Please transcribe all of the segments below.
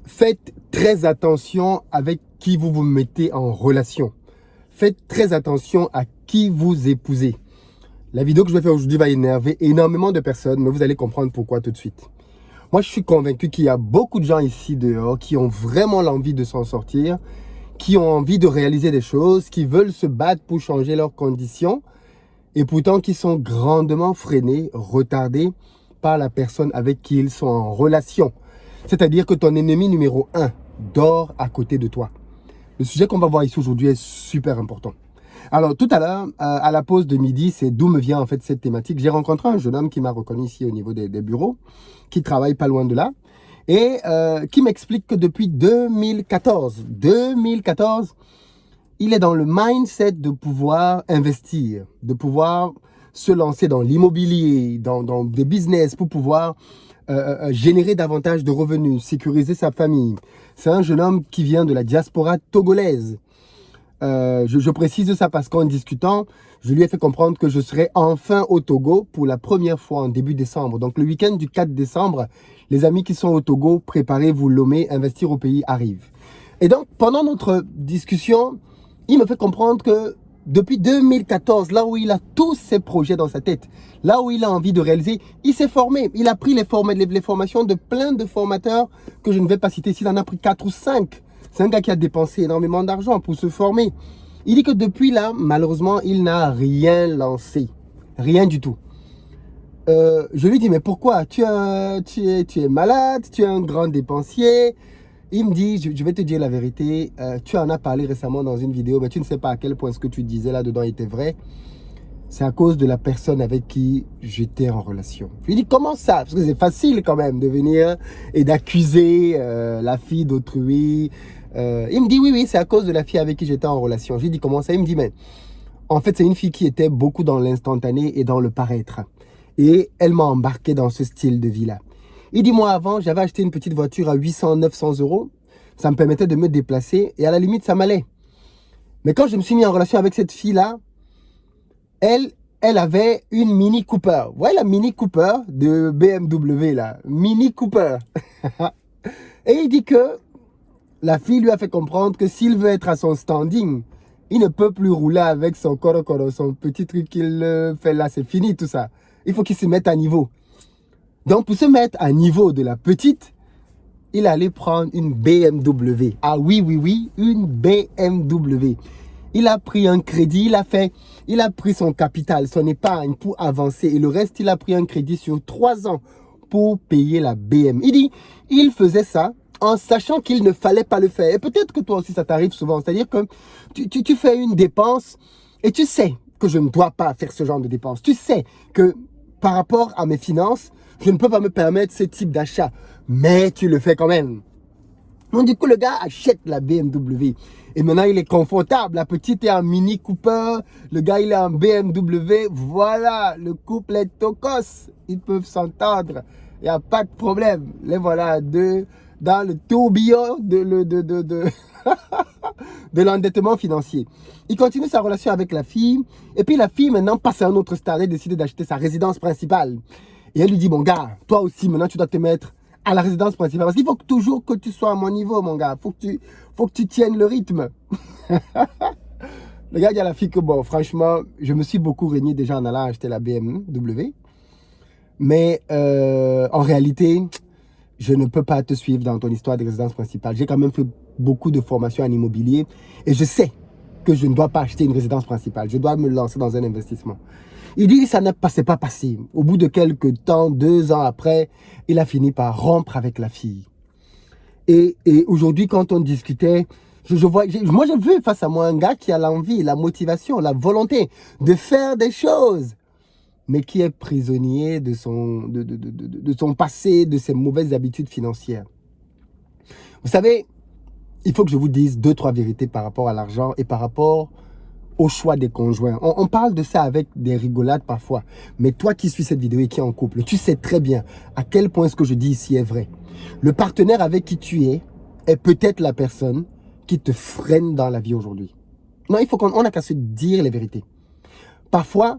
Faites très attention avec qui vous vous mettez en relation. Faites très attention à qui vous épousez. La vidéo que je vais faire aujourd'hui va énerver énormément de personnes, mais vous allez comprendre pourquoi tout de suite. Moi, je suis convaincu qu'il y a beaucoup de gens ici dehors qui ont vraiment l'envie de s'en sortir, qui ont envie de réaliser des choses, qui veulent se battre pour changer leurs conditions, et pourtant qui sont grandement freinés, retardés par la personne avec qui ils sont en relation. C'est-à-dire que ton ennemi numéro 1 dort à côté de toi. Le sujet qu'on va voir ici aujourd'hui est super important. Alors, tout à l'heure, à la pause de midi, c'est d'où me vient en fait cette thématique. J'ai rencontré un jeune homme qui m'a reconnu ici au niveau des bureaux, qui travaille pas loin de là, et qui m'explique que depuis 2014, il est dans le mindset de pouvoir investir, de pouvoir se lancer dans l'immobilier, dans des business pour pouvoir générer davantage de revenus, sécuriser sa famille. C'est un jeune homme qui vient de la diaspora togolaise. Je précise ça parce qu'en discutant, je lui ai fait comprendre que je serai enfin au Togo pour la première fois en début décembre. Donc le week-end du 4 décembre, les amis qui sont au Togo, préparez-vous, Lomé, investir au pays arrive. Et donc pendant notre discussion, il me fait comprendre que depuis 2014, là où il a tous ses projets dans sa tête, là où il a envie de réaliser, il s'est formé. Il a pris les formations de plein de formateurs que je ne vais pas citer ici. Il en a pris 4 ou 5. C'est un gars qui a dépensé énormément d'argent pour se former. Il dit que depuis là, malheureusement, il n'a rien lancé. Rien du tout. Je lui dis, mais pourquoi? Tu es malade, tu es un grand dépensier. Il me dit, je vais te dire la vérité, tu en as parlé récemment dans une vidéo, mais tu ne sais pas à quel point ce que tu disais là-dedans était vrai. C'est à cause de la personne avec qui j'étais en relation. Je lui dis, comment ça? Parce que c'est facile quand même de venir et d'accuser la fille d'autrui. Il me dit, oui, c'est à cause de la fille avec qui j'étais en relation. Je lui dis, comment ça? Il me dit, mais en fait, c'est une fille qui était beaucoup dans l'instantané et dans le paraître. Et elle m'a embarqué dans ce style de vie-là. Il dit, moi avant, j'avais acheté une petite voiture à 800, 900 euros. Ça me permettait de me déplacer et à la limite, ça m'allait. Mais quand je me suis mis en relation avec cette fille-là, elle avait une Mini Cooper. Vous voyez la Mini Cooper de BMW là, Mini Cooper. Et il dit que la fille lui a fait comprendre que s'il veut être à son standing, il ne peut plus rouler avec son coro, son petit truc qu'il fait là, c'est fini tout ça. Il faut qu'il se mette à niveau. Donc pour se mettre à niveau de la petite, il allait prendre une BMW. Ah oui, une BMW. Il a pris un crédit, il a pris son capital, son épargne pour avancer. Et le reste, il a pris un crédit sur 3 ans pour payer la BM. Il dit, il faisait ça en sachant qu'il ne fallait pas le faire. Et peut-être que toi aussi, ça t'arrive souvent. C'est-à-dire que tu fais une dépense et tu sais que je ne dois pas faire ce genre de dépense. Tu sais que par rapport à mes finances, je ne peux pas me permettre ce type d'achat. Mais tu le fais quand même. Donc du coup, le gars achète la BMW. Et maintenant, il est confortable. La petite est en Mini Cooper. Le gars, il est en BMW. Voilà, le couple est tocos. Ils peuvent s'entendre. Il n'y a pas de problème. Les voilà deux dans le tourbillon de l'endettement financier. Il continue sa relation avec la fille. Et puis la fille, maintenant, passe à un autre stade. Elle décide d'acheter sa résidence principale. Et elle lui dit, bon gars, toi aussi, maintenant, tu dois te mettre à la résidence principale. Parce qu'il faut toujours que tu sois à mon niveau, mon gars. Faut que tu tiennes le rythme. Le gars dit à la fille que, bon, franchement, je me suis beaucoup régné déjà en allant acheter la BMW. Mais en réalité, je ne peux pas te suivre dans ton histoire de résidence principale. J'ai quand même fait beaucoup de formations en immobilier. Et je sais que je ne dois pas acheter une résidence principale. Je dois me lancer dans un investissement. Il dit que ça ne passait pas passé. Au bout de quelques temps, 2 ans après, il a fini par rompre avec la fille. Et aujourd'hui, quand on discutait, moi j'ai vu face à moi un gars qui a l'envie, la motivation, la volonté de faire des choses, mais qui est prisonnier de son passé, de ses mauvaises habitudes financières. Vous savez, il faut que je vous dise 2-3 vérités par rapport à l'argent et par rapport au choix des conjoints. On parle de ça avec des rigolades parfois. Mais toi qui suis cette vidéo et qui est en couple, tu sais très bien à quel point ce que je dis ici est vrai. Le partenaire avec qui tu es peut-être la personne qui te freine dans la vie aujourd'hui. Non, il faut qu'on n'a qu'à se dire les vérités. Parfois,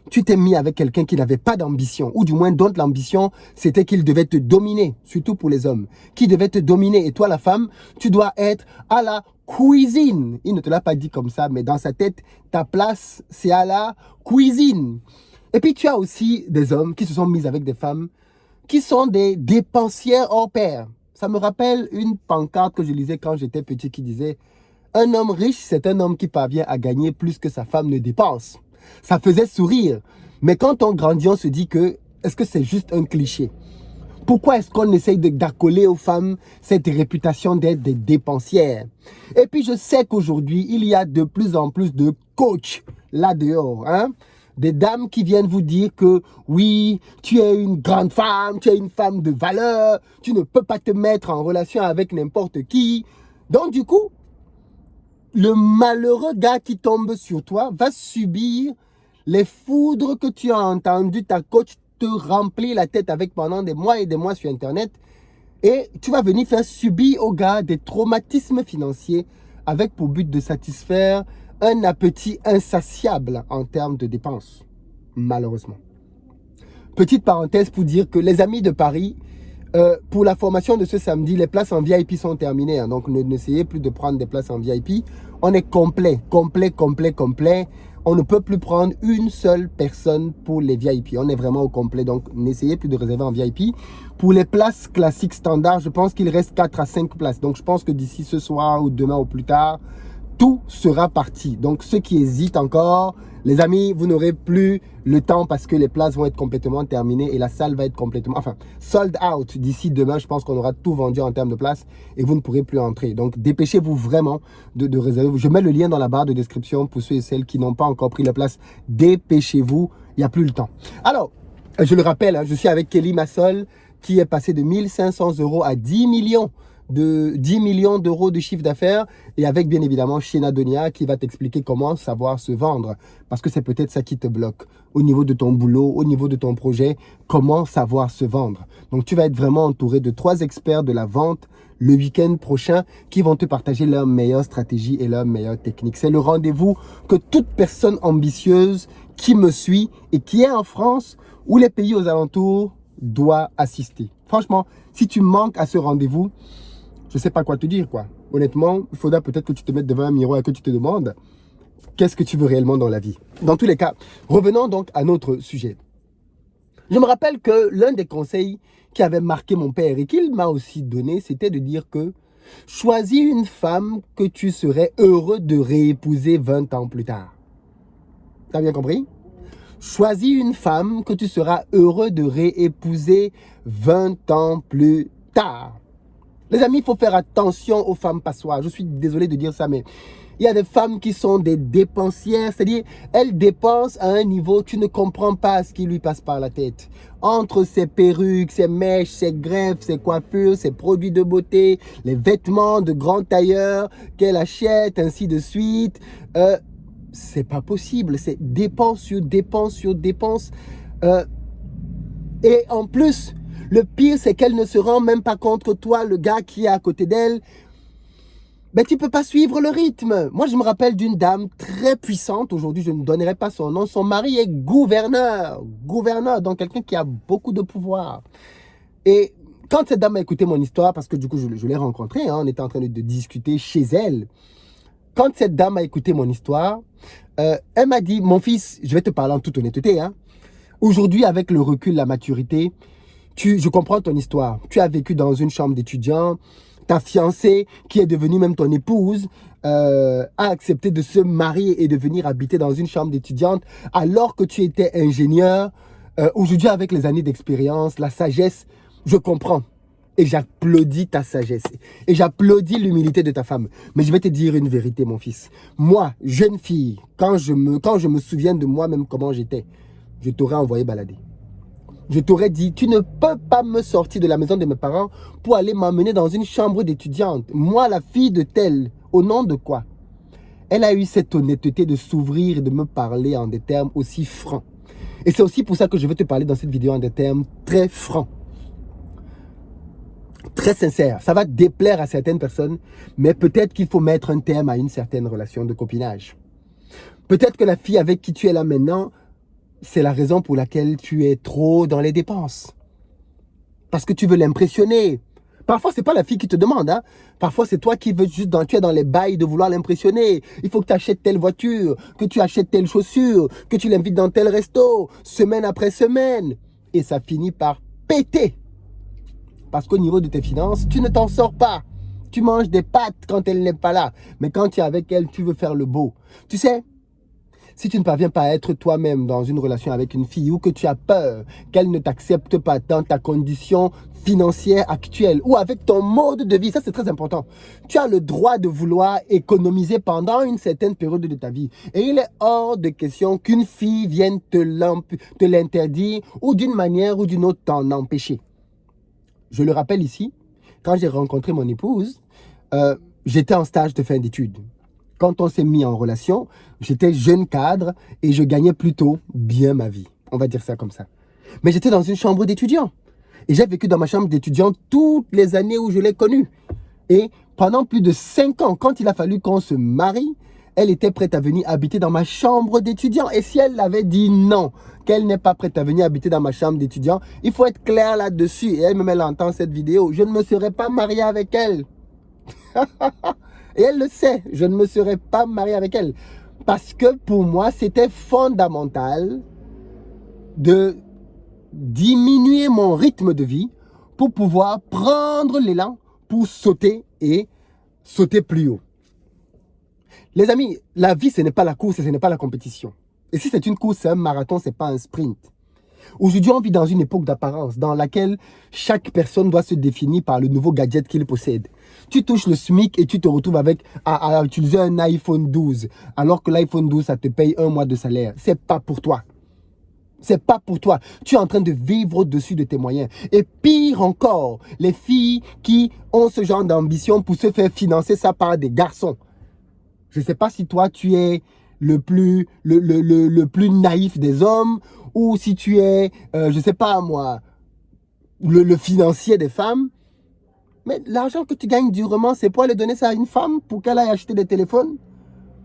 tu t'es mis avec quelqu'un qui n'avait pas d'ambition, ou du moins dont l'ambition, c'était qu'il devait te dominer, surtout pour les hommes, qui devait te dominer. Et toi, la femme, tu dois être à la cuisine. Il ne te l'a pas dit comme ça, mais dans sa tête, ta place, c'est à la cuisine. Et puis, tu as aussi des hommes qui se sont mis avec des femmes qui sont des dépensières hors pair. Ça me rappelle une pancarte que je lisais quand j'étais petit qui disait « Un homme riche, c'est un homme qui parvient à gagner plus que sa femme ne dépense. » Ça faisait sourire. Mais quand on grandit, on se dit que, est-ce que c'est juste un cliché? Pourquoi est-ce qu'on essaye d'accoler aux femmes cette réputation d'être des dépensières? Et puis, je sais qu'aujourd'hui, il y a de plus en plus de coachs là-dehors, hein? Des dames qui viennent vous dire que oui, tu es une grande femme, tu es une femme de valeur, tu ne peux pas te mettre en relation avec n'importe qui. Donc, du coup, le malheureux gars qui tombe sur toi va subir les foudres que tu as entendu ta coach te remplir la tête avec pendant des mois et des mois sur Internet. Et tu vas venir faire subir au gars des traumatismes financiers avec pour but de satisfaire un appétit insatiable en termes de dépenses, malheureusement. Petite parenthèse pour dire que les amis de Paris, pour la formation de ce samedi, les places en VIP sont terminées. Hein, donc, n'essayez plus de prendre des places en VIP. On est complet. On ne peut plus prendre une seule personne pour les VIP. On est vraiment au complet. Donc, n'essayez plus de réserver en VIP. Pour les places classiques standards, je pense qu'il reste 4 à 5 places. Donc, je pense que d'ici ce soir ou demain ou plus tard, tout sera parti. Donc, ceux qui hésitent encore, les amis, vous n'aurez plus le temps parce que les places vont être complètement terminées et la salle va être complètement, enfin, sold out d'ici demain. Je pense qu'on aura tout vendu en termes de places et vous ne pourrez plus entrer. Donc, dépêchez-vous vraiment de réserver. Je mets le lien dans la barre de description pour ceux et celles qui n'ont pas encore pris la place. Dépêchez-vous, il n'y a plus le temps. Alors, je le rappelle, hein, je suis avec Kelly Massol qui est passé de 1 500 € à 10 millions d'euros de chiffre d'affaires et avec bien évidemment Shena Donia qui va t'expliquer comment savoir se vendre parce que c'est peut-être ça qui te bloque au niveau de ton boulot, au niveau de ton projet, comment savoir se vendre. Donc tu vas être vraiment entouré de 3 experts de la vente le week-end prochain qui vont te partager leurs meilleures stratégies et leurs meilleures techniques. C'est le rendez-vous que toute personne ambitieuse qui me suit et qui est en France ou les pays aux alentours doit assister. Franchement, si tu manques à ce rendez-vous, je ne sais pas quoi te dire, quoi. Honnêtement, il faudra peut-être que tu te mettes devant un miroir et que tu te demandes qu'est-ce que tu veux réellement dans la vie. Dans tous les cas, revenons donc à notre sujet. Je me rappelle que l'un des conseils qui avait marqué mon père et qu'il m'a aussi donné, c'était de dire que choisis une femme que tu serais heureux de réépouser 20 ans plus tard. Tu as bien compris? Choisis une femme que tu seras heureux de réépouser 20 ans plus tard. Les amis, il faut faire attention aux femmes passoires. Je suis désolé de dire ça, mais il y a des femmes qui sont des dépensières. C'est-à-dire, elles dépensent à un niveau, tu ne comprends pas ce qui lui passe par la tête. Entre ses perruques, ses mèches, ses greffes, ses coiffures, ses produits de beauté, les vêtements de grands tailleurs qu'elle achète, ainsi de suite. C'est pas possible. C'est dépense sur dépense sur dépense. Et en plus, le pire, c'est qu'elle ne se rend même pas compte que toi, le gars qui est à côté d'elle, ben, tu ne peux pas suivre le rythme. Moi, je me rappelle d'une dame très puissante. Aujourd'hui, je ne donnerai pas son nom. Son mari est gouverneur. Gouverneur, donc quelqu'un qui a beaucoup de pouvoir. Et quand cette dame a écouté mon histoire, parce que du coup, je l'ai rencontrée, hein, on était en train de discuter chez elle. Quand cette dame a écouté mon histoire, elle m'a dit, mon fils, je vais te parler en toute honnêteté, hein, aujourd'hui, avec le recul, la maturité, je comprends ton histoire. Tu as vécu dans une chambre d'étudiant. Ta fiancée, qui est devenue même ton épouse, a accepté de se marier et de venir habiter dans une chambre d'étudiante alors que tu étais ingénieur. Aujourd'hui, avec les années d'expérience, la sagesse, je comprends. Et j'applaudis ta sagesse. Et j'applaudis l'humilité de ta femme. Mais je vais te dire une vérité, mon fils. Moi, jeune fille, quand je me souviens de moi-même comment j'étais, je t'aurais envoyé balader. Je t'aurais dit, tu ne peux pas me sortir de la maison de mes parents pour aller m'emmener dans une chambre d'étudiante. Moi, la fille de telle, au nom de quoi? Elle a eu cette honnêteté de s'ouvrir et de me parler en des termes aussi francs. Et c'est aussi pour ça que je vais te parler dans cette vidéo en des termes très francs. Très sincères. Ça va déplaire à certaines personnes, mais peut-être qu'il faut mettre un terme à une certaine relation de copinage. Peut-être que la fille avec qui tu es là maintenant c'est la raison pour laquelle tu es trop dans les dépenses. Parce que tu veux l'impressionner. Parfois, ce n'est pas la fille qui te demande. Hein. Parfois, c'est toi qui veux juste, tu es dans les bails de vouloir l'impressionner. Il faut que tu achètes telle voiture, que tu achètes telle chaussure, que tu l'invites dans tel resto, semaine après semaine. Et ça finit par péter. Parce qu'au niveau de tes finances, tu ne t'en sors pas. Tu manges des pâtes quand elle n'est pas là. Mais quand tu es avec elle, tu veux faire le beau. Tu sais, si tu ne parviens pas à être toi-même dans une relation avec une fille ou que tu as peur qu'elle ne t'accepte pas dans ta condition financière actuelle ou avec ton mode de vie, ça c'est très important. Tu as le droit de vouloir économiser pendant une certaine période de ta vie. Et il est hors de question qu'une fille vienne te l'interdire ou d'une manière ou d'une autre t'en empêcher. Je le rappelle ici, quand j'ai rencontré mon épouse, j'étais en stage de fin d'études. Quand on s'est mis en relation, j'étais jeune cadre et je gagnais plutôt bien ma vie. On va dire ça comme ça. Mais j'étais dans une chambre d'étudiant. Et j'ai vécu dans ma chambre d'étudiant toutes les années où je l'ai connue. Et pendant plus de 5 ans, quand il a fallu qu'on se marie, elle était prête à venir habiter dans ma chambre d'étudiant. Et si elle avait dit non, qu'elle n'est pas prête à venir habiter dans ma chambre d'étudiant, il faut être clair là-dessus. Et elle elle entend cette vidéo, je ne me serais pas marié avec elle. Et elle le sait, je ne me serais pas marié avec elle. Parce que pour moi, c'était fondamental de diminuer mon rythme de vie pour pouvoir prendre l'élan pour sauter et sauter plus haut. Les amis, la vie, ce n'est pas la course et ce n'est pas la compétition. Et si c'est une course, c'est un marathon, ce n'est pas un sprint. Aujourd'hui, on vit dans une époque d'apparence dans laquelle chaque personne doit se définir par le nouveau gadget qu'il possède. Tu touches le SMIC et tu te retrouves avec à utiliser un iPhone 12, alors que l'iPhone 12, ça te paye 1 mois de salaire. C'est pas pour toi. C'est pas pour toi. Tu es en train de vivre au-dessus de tes moyens. Et pire encore, les filles qui ont ce genre d'ambition pour se faire financer ça par des garçons. Je ne sais pas si toi, tu es le plus naïf des hommes ou si tu es, je ne sais pas moi, le financier des femmes. Mais l'argent que tu gagnes durement, c'est pour aller donner ça à une femme pour qu'elle aille acheter des téléphones,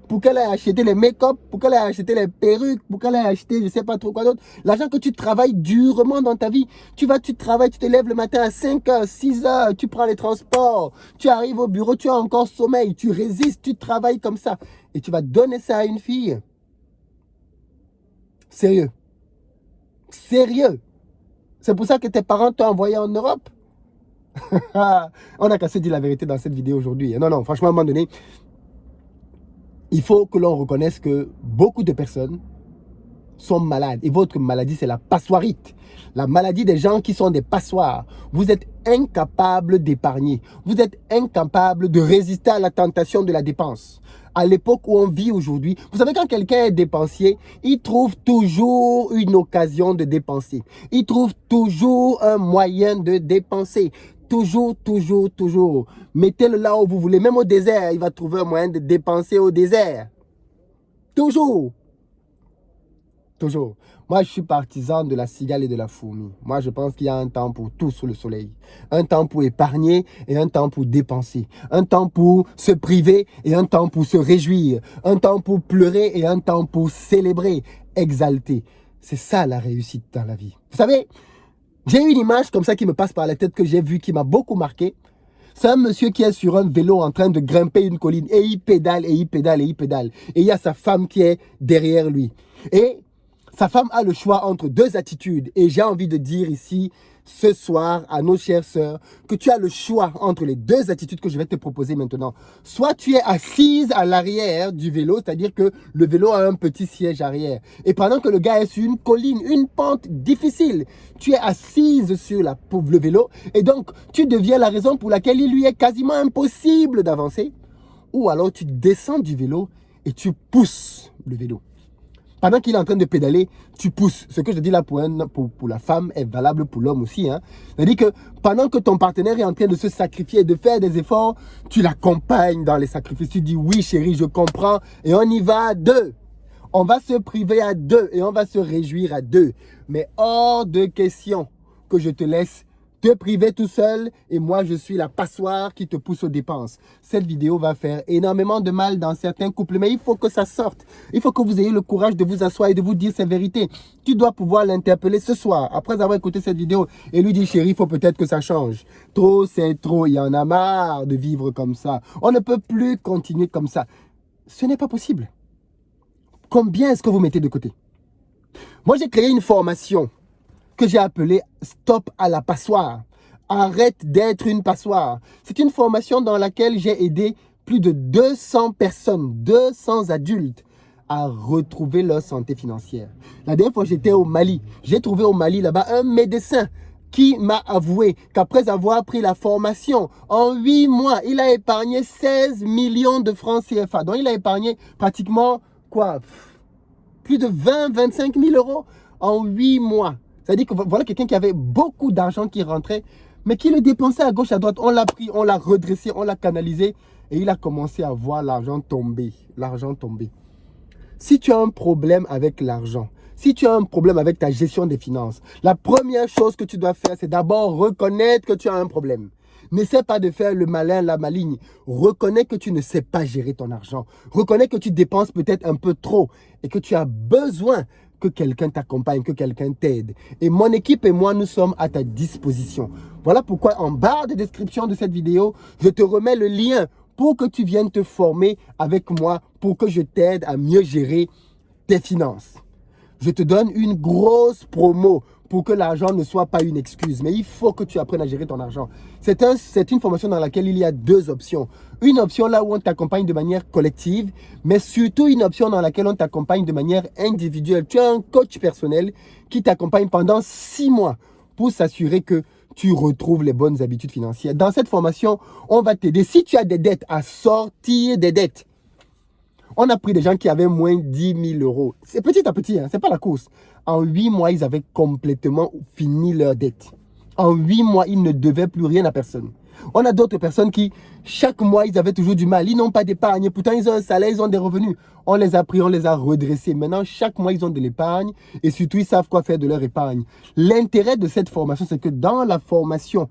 pour qu'elle aille acheter les make-up, pour qu'elle aille acheter les perruques, pour qu'elle aille acheter je ne sais pas trop quoi d'autre. L'argent que tu travailles durement dans ta vie, tu travailles, tu te lèves le matin à 5 h, 6 h, tu prends les transports, tu arrives au bureau, tu as encore sommeil, tu résistes, tu travailles comme ça. Et tu vas donner ça à une fille. Sérieux. Sérieux. C'est pour ça que tes parents t'ont envoyé en Europe. On n'a qu'à se dire la vérité dans cette vidéo aujourd'hui. Non, franchement, à un moment donné, il faut que l'on reconnaisse que beaucoup de personnes sont malades. Et votre maladie, c'est la passoirite. La maladie des gens qui sont des passoires. Vous êtes incapable d'épargner. Vous êtes incapable de résister à la tentation de la dépense. À l'époque où on vit aujourd'hui, vous savez, quand quelqu'un est dépensier, il trouve toujours une occasion de dépenser. Il trouve toujours un moyen de dépenser. Toujours. Mettez-le là où vous voulez. Même au désert, il va trouver un moyen de dépenser au désert. Toujours. Moi, je suis partisan de la cigale et de la fourmi. Moi, je pense qu'il y a un temps pour tout sous le soleil. Un temps pour épargner et un temps pour dépenser. Un temps pour se priver et un temps pour se réjouir. Un temps pour pleurer et un temps pour célébrer, exalter. C'est ça la réussite dans la vie. Vous savez, j'ai une image comme ça qui me passe par la tête que j'ai vue, qui m'a beaucoup marqué. C'est un monsieur qui est sur un vélo en train de grimper une colline et il pédale. Et il y a sa femme qui est derrière lui. Et sa femme a le choix entre 2 attitudes. Et j'ai envie de dire ici, ce soir, à nos chères sœurs, que tu as le choix entre les 2 attitudes que je vais te proposer maintenant. Soit tu es assise à l'arrière du vélo, c'est-à-dire que le vélo a un petit siège arrière. Et pendant que le gars est sur une colline, une pente difficile, tu es assise sur le vélo. Et donc, tu deviens la raison pour laquelle il lui est quasiment impossible d'avancer. Ou alors, tu descends du vélo et tu pousses le vélo. Pendant qu'il est en train de pédaler, tu pousses. Ce que je dis là pour la femme est valable pour l'homme aussi. C'est-à-dire que pendant que ton partenaire est en train de se sacrifier, de faire des efforts, tu l'accompagnes dans les sacrifices. Tu dis oui chérie, je comprends et on y va à 2. On va se priver à 2 et on va se réjouir à 2. Mais hors de question que je te laisse te priver tout seul et moi, je suis la passoire qui te pousse aux dépenses. Cette vidéo va faire énormément de mal dans certains couples, mais il faut que ça sorte. Il faut que vous ayez le courage de vous asseoir et de vous dire ces vérités. Tu dois pouvoir l'interpeller ce soir, après avoir écouté cette vidéo, et lui dire, chérie, il faut peut-être que ça change. Trop, c'est trop. Il y en a marre de vivre comme ça. On ne peut plus continuer comme ça. Ce n'est pas possible. Combien est-ce que vous mettez de côté? Moi, j'ai créé une formation que j'ai appelée Stop à la passoire. Arrête d'être une passoire. C'est une formation dans laquelle j'ai aidé plus de 200 personnes, 200 adultes à retrouver leur santé financière. La dernière fois, j'étais au Mali. J'ai trouvé au Mali là-bas un médecin qui m'a avoué qu'après avoir pris la formation, en 8 mois, il a épargné 16 millions de francs CFA. Donc, il a épargné pratiquement, quoi, plus de 20-25 000 euros en 8 mois. C'est-à-dire que voilà quelqu'un qui avait beaucoup d'argent qui rentrait, mais qui le dépensait à gauche, à droite. On l'a pris, on l'a redressé, on l'a canalisé et il a commencé à voir l'argent tomber. L'argent tomber. Si tu as un problème avec l'argent, si tu as un problème avec ta gestion des finances, la première chose que tu dois faire, c'est d'abord reconnaître que tu as un problème. N'essaie pas de faire le malin, la maligne. Reconnais que tu ne sais pas gérer ton argent. Reconnais que tu dépenses peut-être un peu trop et que tu as besoin que quelqu'un t'accompagne, que quelqu'un t'aide. Et mon équipe et moi, nous sommes à ta disposition. Voilà pourquoi en barre de description de cette vidéo, je te remets le lien pour que tu viennes te former avec moi, pour que je t'aide à mieux gérer tes finances. Je te donne une grosse promo pour que l'argent ne soit pas une excuse. Mais il faut que tu apprennes à gérer ton argent. C'est une formation dans laquelle il y a deux options. Une option là où on t'accompagne de manière collective, mais surtout une option dans laquelle on t'accompagne de manière individuelle. Tu as un coach personnel qui t'accompagne pendant 6 mois pour s'assurer que tu retrouves les bonnes habitudes financières. Dans cette formation, on va t'aider, si tu as des dettes, à sortir des dettes. On a pris des gens qui avaient moins de 10 000 euros. C'est petit à petit, hein, ce n'est pas la course. En 8 mois, ils avaient complètement fini leur dette. En 8 mois, ils ne devaient plus rien à personne. On a d'autres personnes qui, chaque mois, ils avaient toujours du mal. Ils n'ont pas d'épargne. Pourtant, ils ont un salaire, ils ont des revenus. On les a pris, on les a redressés. Maintenant, chaque mois, ils ont de l'épargne et surtout, ils savent quoi faire de leur épargne. L'intérêt de cette formation, c'est que dans la formation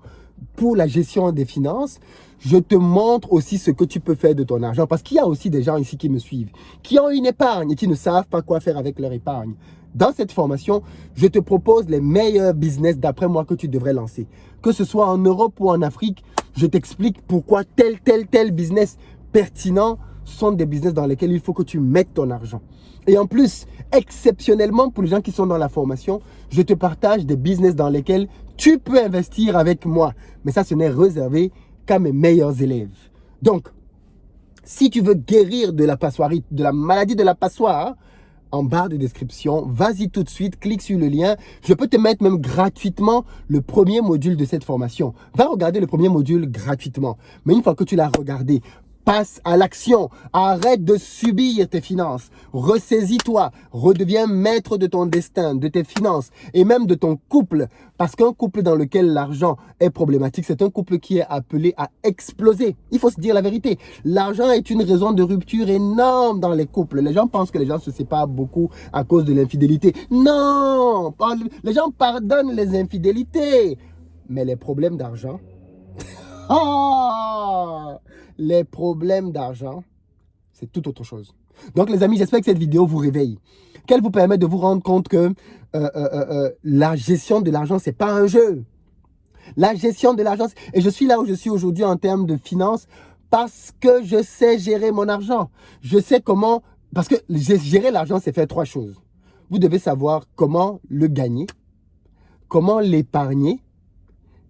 pour la gestion des finances, je te montre aussi ce que tu peux faire de ton argent. Parce qu'il y a aussi des gens ici qui me suivent, qui ont une épargne et qui ne savent pas quoi faire avec leur épargne. Dans cette formation, je te propose les meilleurs business d'après moi que tu devrais lancer. Que ce soit en Europe ou en Afrique, je t'explique pourquoi tel business pertinent sont des business dans lesquels il faut que tu mettes ton argent. Et en plus, exceptionnellement pour les gens qui sont dans la formation, je te partage des business dans lesquels tu peux investir avec moi. Mais ça, ce n'est réservé qu'à mes meilleurs élèves. Donc, si tu veux guérir de la passoirite, de la maladie de la passoire, en barre de description, vas-y tout de suite, clique sur le lien. Je peux te mettre même gratuitement le premier module de cette formation. Va regarder le premier module gratuitement. Mais une fois que tu l'as regardé, passe à l'action. Arrête de subir tes finances. Ressaisis-toi. Redeviens maître de ton destin, de tes finances et même de ton couple. Parce qu'un couple dans lequel l'argent est problématique, c'est un couple qui est appelé à exploser. Il faut se dire la vérité. L'argent est une raison de rupture énorme dans les couples. Les gens pensent que les gens se séparent beaucoup à cause de l'infidélité. Non! Les gens pardonnent les infidélités. Mais les problèmes d'argent... Oh, les problèmes d'argent, c'est tout autre chose. Donc les amis, j'espère que cette vidéo vous réveille, qu'elle vous permet de vous rendre compte que la gestion de l'argent, c'est pas un jeu. La gestion de l'argent, et je suis là où je suis aujourd'hui en termes de finances parce que je sais gérer mon argent. Je sais comment, parce que gérer l'argent, c'est faire 3 choses. Vous devez savoir comment le gagner, comment l'épargner,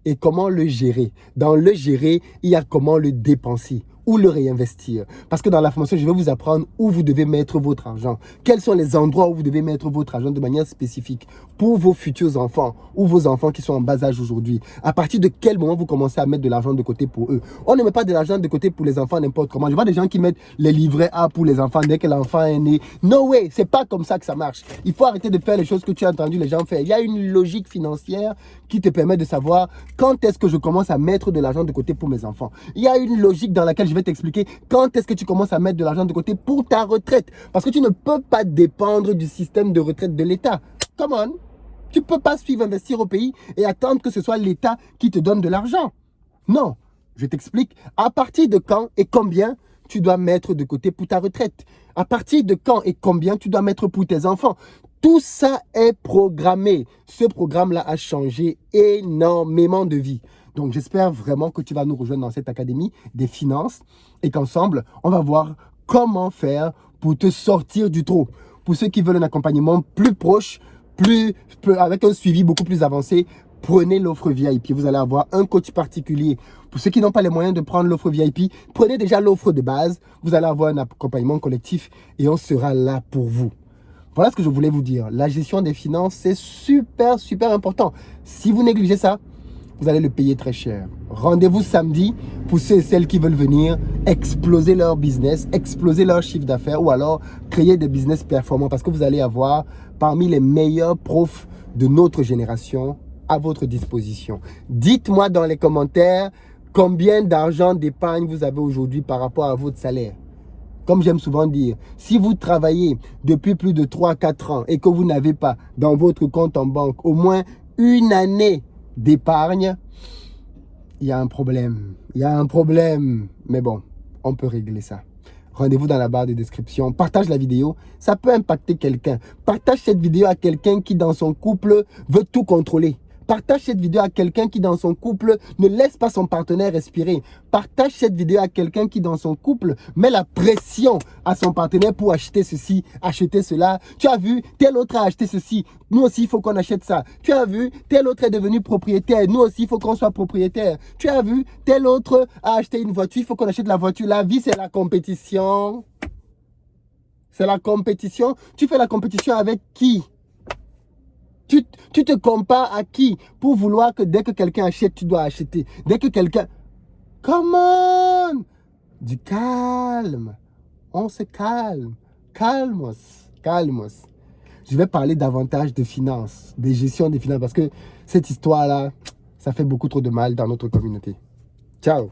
et comment le gérer. Dans le gérer, il y a comment le dépenser ou le réinvestir. Parce que dans la formation, je vais vous apprendre où vous devez mettre votre argent. Quels sont les endroits où vous devez mettre votre argent de manière spécifique pour vos futurs enfants ou vos enfants qui sont en bas âge aujourd'hui. À partir de quel moment vous commencez à mettre de l'argent de côté pour eux. On ne met pas de l'argent de côté pour les enfants n'importe comment. Je vois des gens qui mettent les livrets A pour les enfants dès que l'enfant est né. No way, c'est pas comme ça que ça marche. Il faut arrêter de faire les choses que tu as entendu les gens faire. Il y a une logique financière qui te permet de savoir quand est-ce que je commence à mettre de l'argent de côté pour mes enfants. Il y a une logique dans laquelle je vais t'expliquer quand est-ce que tu commences à mettre de l'argent de côté pour ta retraite. Parce que tu ne peux pas dépendre du système de retraite de l'État. Come on. Tu ne peux pas suivre investir au pays et attendre que ce soit l'État qui te donne de l'argent. Non, je t'explique à partir de quand et combien tu dois mettre de côté pour ta retraite. À partir de quand et combien tu dois mettre pour tes enfants. Tout ça est programmé. Ce programme-là a changé énormément de vies. Donc, j'espère vraiment que tu vas nous rejoindre dans cette académie des finances et qu'ensemble, on va voir comment faire pour te sortir du trou. Pour ceux qui veulent un accompagnement plus proche, avec un suivi beaucoup plus avancé, prenez l'offre VIP. Vous allez avoir un coach particulier. Pour ceux qui n'ont pas les moyens de prendre l'offre VIP, prenez déjà l'offre de base. Vous allez avoir un accompagnement collectif et on sera là pour vous. Voilà ce que je voulais vous dire. La gestion des finances, c'est super, super important. Si vous négligez ça, vous allez le payer très cher. Rendez-vous samedi pour ceux et celles qui veulent venir exploser leur business, exploser leur chiffre d'affaires ou alors créer des business performants parce que vous allez avoir parmi les meilleurs profs de notre génération à votre disposition. Dites-moi dans les commentaires combien d'argent d'épargne vous avez aujourd'hui par rapport à votre salaire. Comme j'aime souvent dire, si vous travaillez depuis plus de 3-4 ans et que vous n'avez pas dans votre compte en banque au moins une année d'épargne, il y a un problème. Il y a un problème. Mais bon, on peut régler ça. Rendez-vous dans la barre de description. Partage la vidéo. Ça peut impacter quelqu'un. Partage cette vidéo à quelqu'un qui, dans son couple, veut tout contrôler. Partage cette vidéo à quelqu'un qui, dans son couple, ne laisse pas son partenaire respirer. Partage cette vidéo à quelqu'un qui, dans son couple, met la pression à son partenaire pour acheter ceci, acheter cela. Tu as vu, tel autre a acheté ceci. Nous aussi, il faut qu'on achète ça. Tu as vu, tel autre est devenu propriétaire. Nous aussi, il faut qu'on soit propriétaire. Tu as vu, tel autre a acheté une voiture. Il faut qu'on achète la voiture. La vie, c'est la compétition. C'est la compétition. Tu fais la compétition avec qui? Tu te compares à qui pour vouloir que dès que quelqu'un achète, tu dois acheter. Dès que quelqu'un... Come on! Du calme. On se calme. Calmos. Calmos. Je vais parler davantage de finances, de gestion des finances, parce que cette histoire-là, ça fait beaucoup trop de mal dans notre communauté. Ciao!